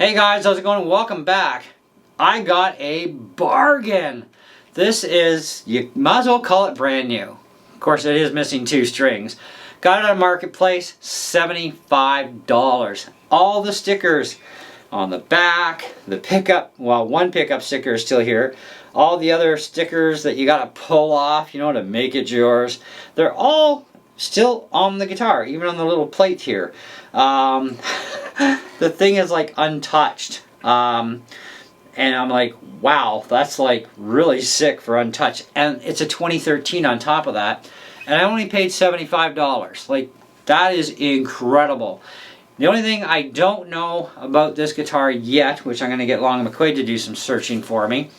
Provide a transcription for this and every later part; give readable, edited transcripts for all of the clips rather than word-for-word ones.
Hey guys, how's it going? Welcome back. I got a bargain. This is, you might as well call it brand new. Of course, it is missing 2 strings. Got it on Marketplace, $75. All the stickers on the back, the pickup, well, one pickup sticker is still here. All the other stickers that you gotta pull off, you know, to make it yours, they're all still on the guitar, even on the little plate here. The thing is like untouched. And I'm like, wow, that's like really sick for untouched. And it's a 2013 on top of that. And I only paid $75. Like, that is incredible. The only thing I don't know about this guitar yet, which I'm going to get Long & McQuaid to do some searching for me,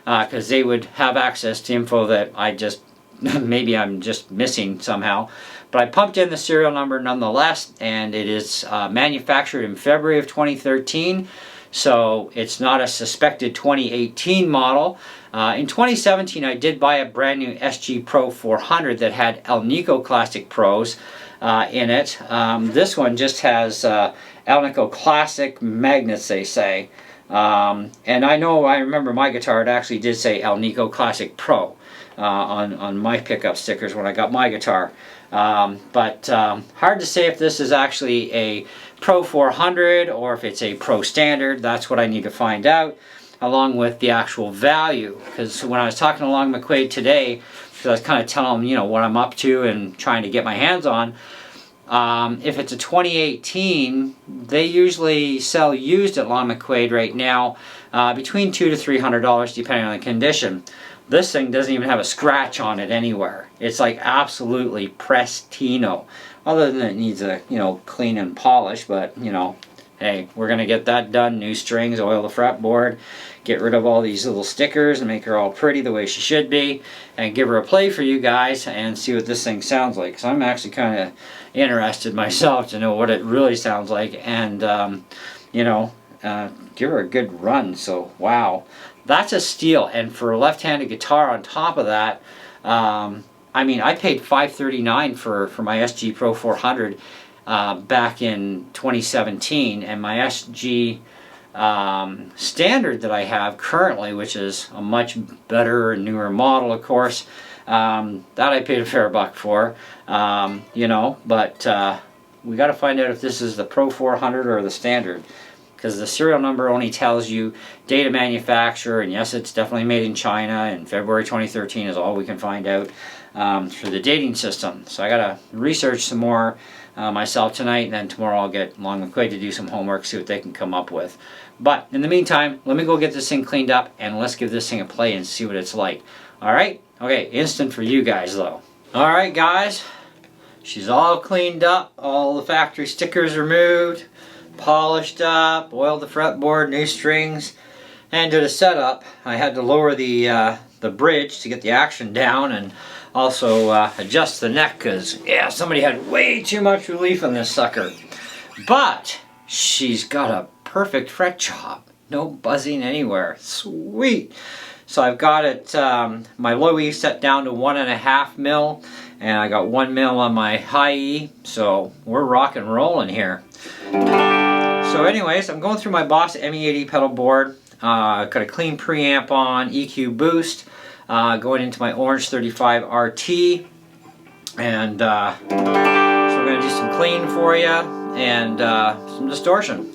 because they would have access to info that I just, maybe I'm just missing somehow. But I pumped in the serial number nonetheless, and it is manufactured in February of 2013. So it's not a suspected 2018 model. In 2017, I did buy a brand new SG Pro 400 that had Alnico Classic Pros in it. This one just has Alnico Classic magnets, they say. And I remember my guitar, it actually did say Alnico Classic Pro on my pickup stickers when I got my guitar. But hard to say if this is actually a Pro 400 or if it's a Pro Standard. That's what I need to find out, along with the actual value. Because when I was talking to Long McQuaid today, because I was kind of telling him, you know, what I'm up to and trying to get my hands on, if it's a 2018, they usually sell used at Long McQuaid right now between $200 to $300 depending on the condition. This thing doesn't even have a scratch on it anywhere. It's like absolutely pristino. Other than it needs a, you know, clean and polish, but, you know, hey, we're going to get that done. New strings, oil the fretboard, get rid of all these little stickers and make her all pretty the way she should be, and give her a play for you guys and see what this thing sounds like. So I'm actually kind of interested myself to know what it really sounds like, and, you know, give her a good run. So, wow. That's a steal, and for a left-handed guitar on top of that, I mean, I paid $539 for my SG Pro 400 back in 2017, and my SG Standard that I have currently, which is a much better and newer model, of course, that I paid a fair buck for, you know, but we got to find out if this is the Pro 400 or the Standard, because the serial number only tells you date of manufacture, and yes, it's definitely made in China, and February 2013 is all we can find out for the dating system. So I gotta research some more myself tonight, and then tomorrow I'll get Long McQuaid to do some homework, see what they can come up with. But in the meantime, let me go get this thing cleaned up, and let's give this thing a play and see what it's like. Alright? Okay, instant for you guys though. Alright guys, she's all cleaned up, all the factory stickers removed, polished up, oiled the fretboard, new strings, and did a setup. I had to lower the bridge to get the action down, and also adjust the neck, because yeah, somebody had way too much relief on this sucker. But she's got a perfect fret job, no buzzing anywhere. Sweet. So I've got it, my low E set down to 1.5 mil, and I got 1 mil on my high E, so we're rock and rolling here. So anyways, I'm going through my Boss ME80 pedal board. Got a clean preamp on, EQ boost, going into my Orange 35 RT, and so we're going to do some clean for you and some distortion.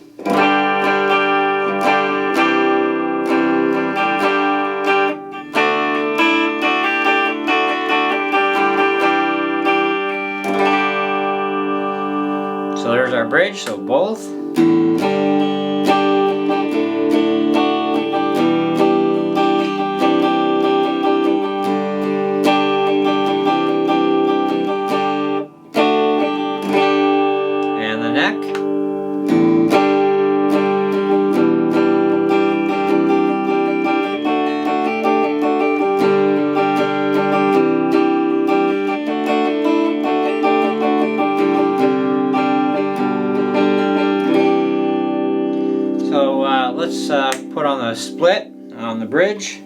So there's our bridge, so both. And the neck. Let's put on the split on the bridge.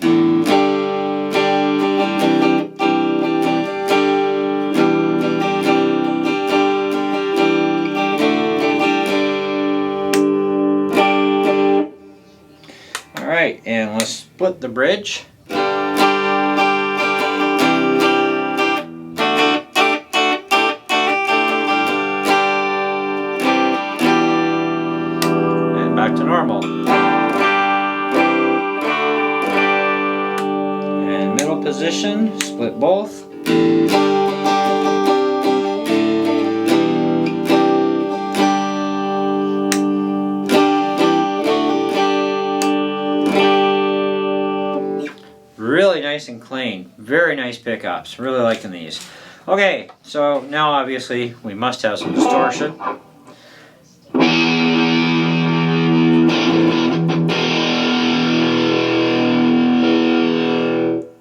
Alright, and let's split the bridge. And back to normal. And middle position, split both. Really nice and clean. Very nice pickups. Really liking these. Okay, so now obviously we must have some distortion.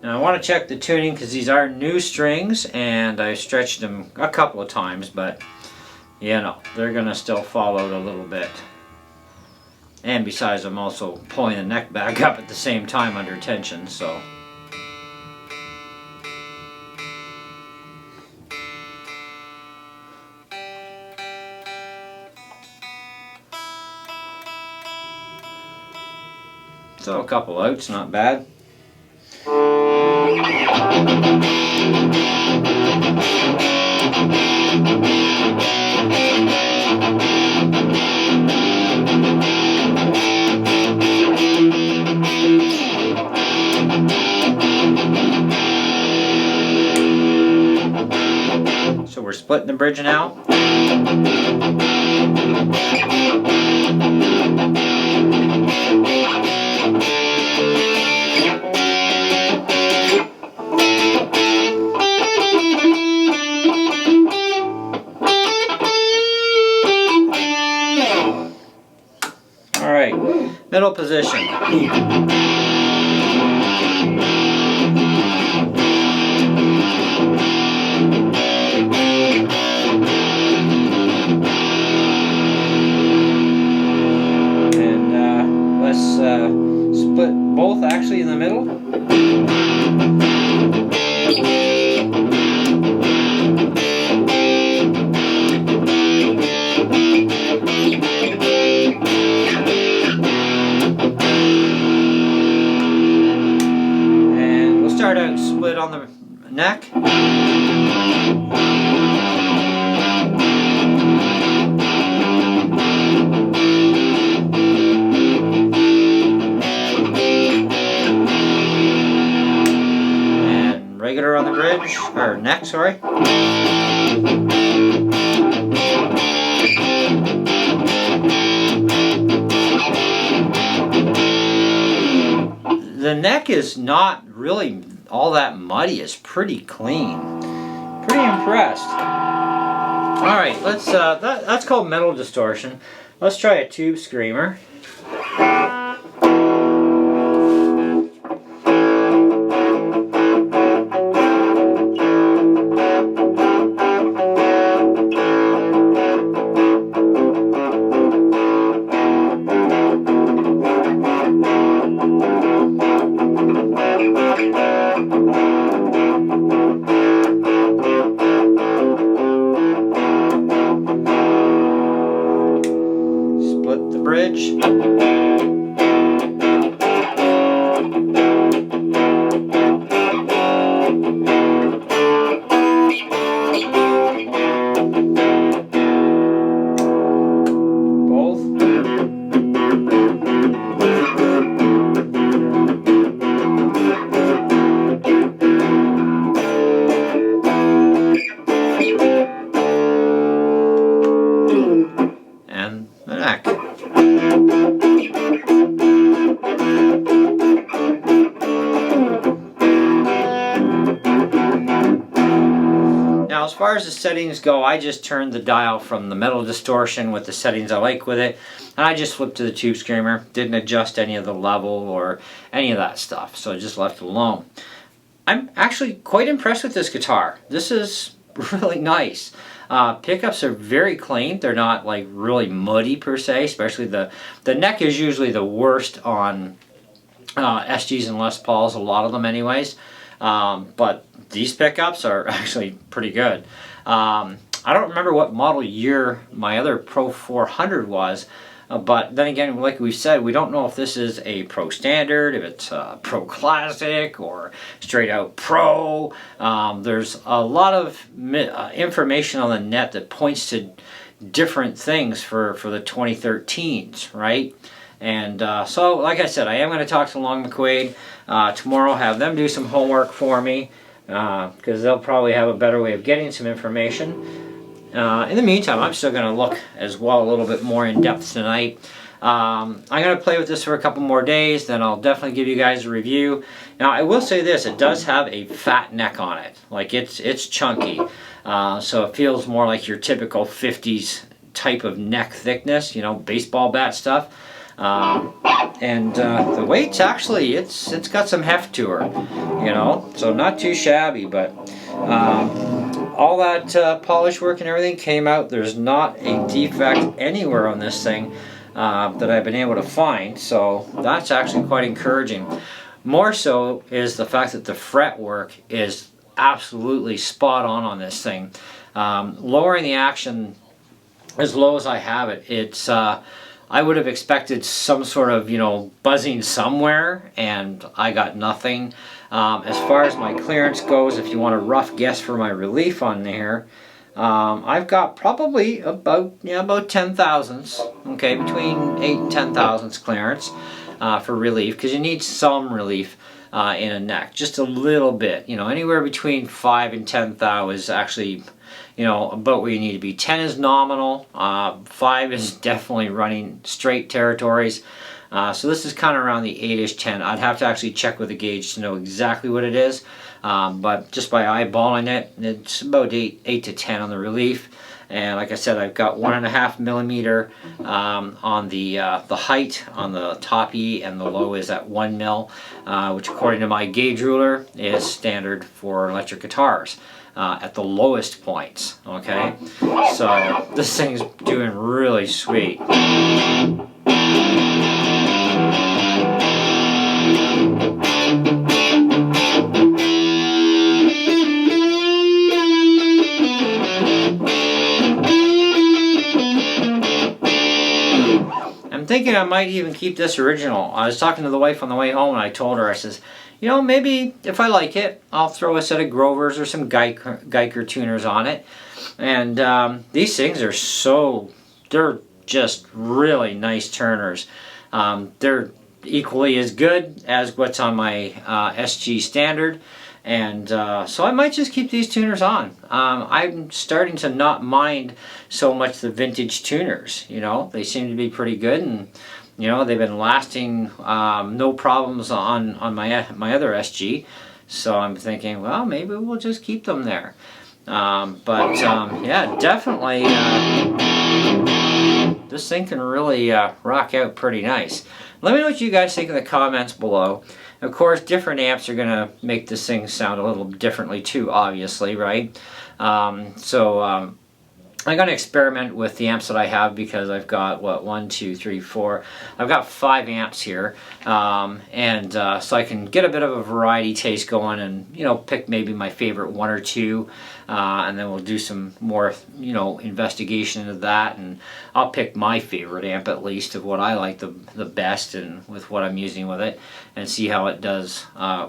Now I want to check the tuning because these are new strings and I stretched them a couple of times, but you know, they're going to still fall out a little bit. And besides, I'm also pulling the neck back up at the same time under tension, so. So a couple outs, not bad. So we're splitting the bridge now. All right, middle position. Split both actually in the middle. And we'll start out split on the neck. Regular on the bridge, or neck, sorry. The neck is not really all that muddy, it's pretty clean. Pretty impressed. Alright, let's that's called metal distortion. Let's try a tube screamer. Split the bridge. And the neck. Now as far as the settings go, I just turned the dial from the metal distortion with the settings I like with it, and I just flipped to the tube screamer. Didn't adjust any of the level or any of that stuff, so I just left it alone. I'm actually quite impressed with this guitar. This is really nice. Pickups are very clean. They're not like really muddy per se, especially the neck is usually the worst on SGs and Les Pauls, a lot of them anyways. But these pickups are actually pretty good. I don't remember what model year my other Pro 400 was, But then again, like we said, we don't know if this is a Pro Standard, if it's a Pro Classic, or straight out Pro. There's a lot of information on the net that points to different things for the 2013s, right? And so, like I said, I am going to talk to Long McQuade tomorrow, have them do some homework for me, because they'll probably have a better way of getting some information. In the meantime, I'm still going to look as well a little bit more in depth tonight. I'm going to play with this for a couple more days, then I'll definitely give you guys a review. Now, I will say this, it does have a fat neck on it. Like, it's chunky. So it feels more like your typical 50s type of neck thickness, you know, baseball bat stuff. The weight's actually, it's got some heft to her, you know, so not too shabby, but all that polish work and everything came out. There's not a defect anywhere on this thing that I've been able to find, so that's actually quite encouraging. More so is the fact that the fret work is absolutely spot on this thing. Lowering the action as low as I have it, it's I would have expected some sort of, you know, buzzing somewhere, and I got nothing. As far as my clearance goes, if you want a rough guess for my relief on there, I've got probably about 10 thousandths, okay, between 8 and 10 thousandths clearance for relief, because you need some relief in a neck, just a little bit, you know, anywhere between 5 and 10 thou is actually, you know, about where you need to be. 10 is nominal, 5 is definitely running straight territories. So this is kind of around the 8-ish, 10. I'd have to actually check with the gauge to know exactly what it is. But just by eyeballing it, it's about 8 to 10 on the relief. And like I said, I've got 1.5 millimeter on the height on the top E, and the low is at 1 mil, which according to my gauge ruler is standard for electric guitars. At the lowest points, okay? So this thing's doing really sweet. I'm thinking I might even keep this original. I was talking to the wife on the way home, and I told her, I says, you know, maybe if I like it, I'll throw a set of Grovers or some Geiger tuners on it. And these things are they're just really nice turners. They're equally as good as what's on my SG Standard. And so I might just keep these tuners on. I'm starting to not mind so much the vintage tuners, you know. They seem to be pretty good, and you know, they've been lasting no problems on my other SG. So I'm thinking, well, maybe we'll just keep them there. Yeah, definitely this thing can really rock out pretty nice. Let me know what you guys think in the comments below. Of course, different amps are going to make this thing sound a little differently too, obviously, right? I'm going to experiment with the amps that I have, because I've got, what, 1, 2, 3, 4. I've got 5 amps here, so I can get a bit of a variety taste going, and, you know, pick maybe my favorite 1 or 2, and then we'll do some more, you know, investigation into that, and I'll pick my favorite amp, at least, of what I like the best, and with what I'm using with it, and see how it does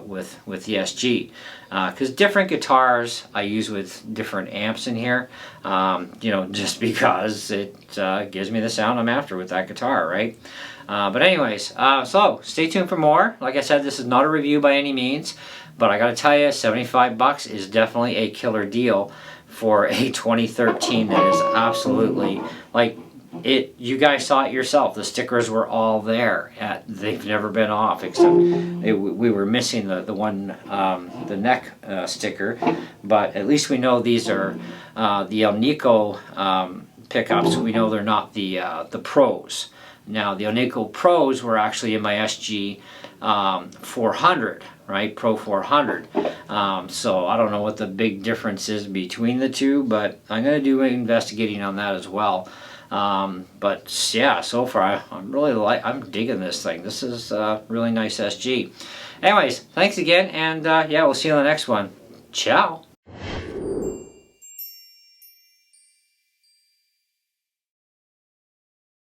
with the SG. Because different guitars I use with different amps in here, you know, just because it gives me the sound I'm after with that guitar, right? But anyways, so stay tuned for more. Like I said, this is not a review by any means, but I gotta tell you, 75 bucks is definitely a killer deal for a 2013 that is absolutely, like, you guys saw it yourself. The stickers were all there. They've never been off, except we were missing the one, the neck sticker. But at least we know these are the Alnico pickups. We know they're not the Pros. Now the Alnico Pros were actually in my SG 400, right? Pro 400. So I don't know what the big difference is between the two, but I'm going to do investigating on that as well. But yeah, so far I'm digging this thing. This is really nice SG. Anyways, thanks again, and yeah, we'll see you on the next one. Ciao.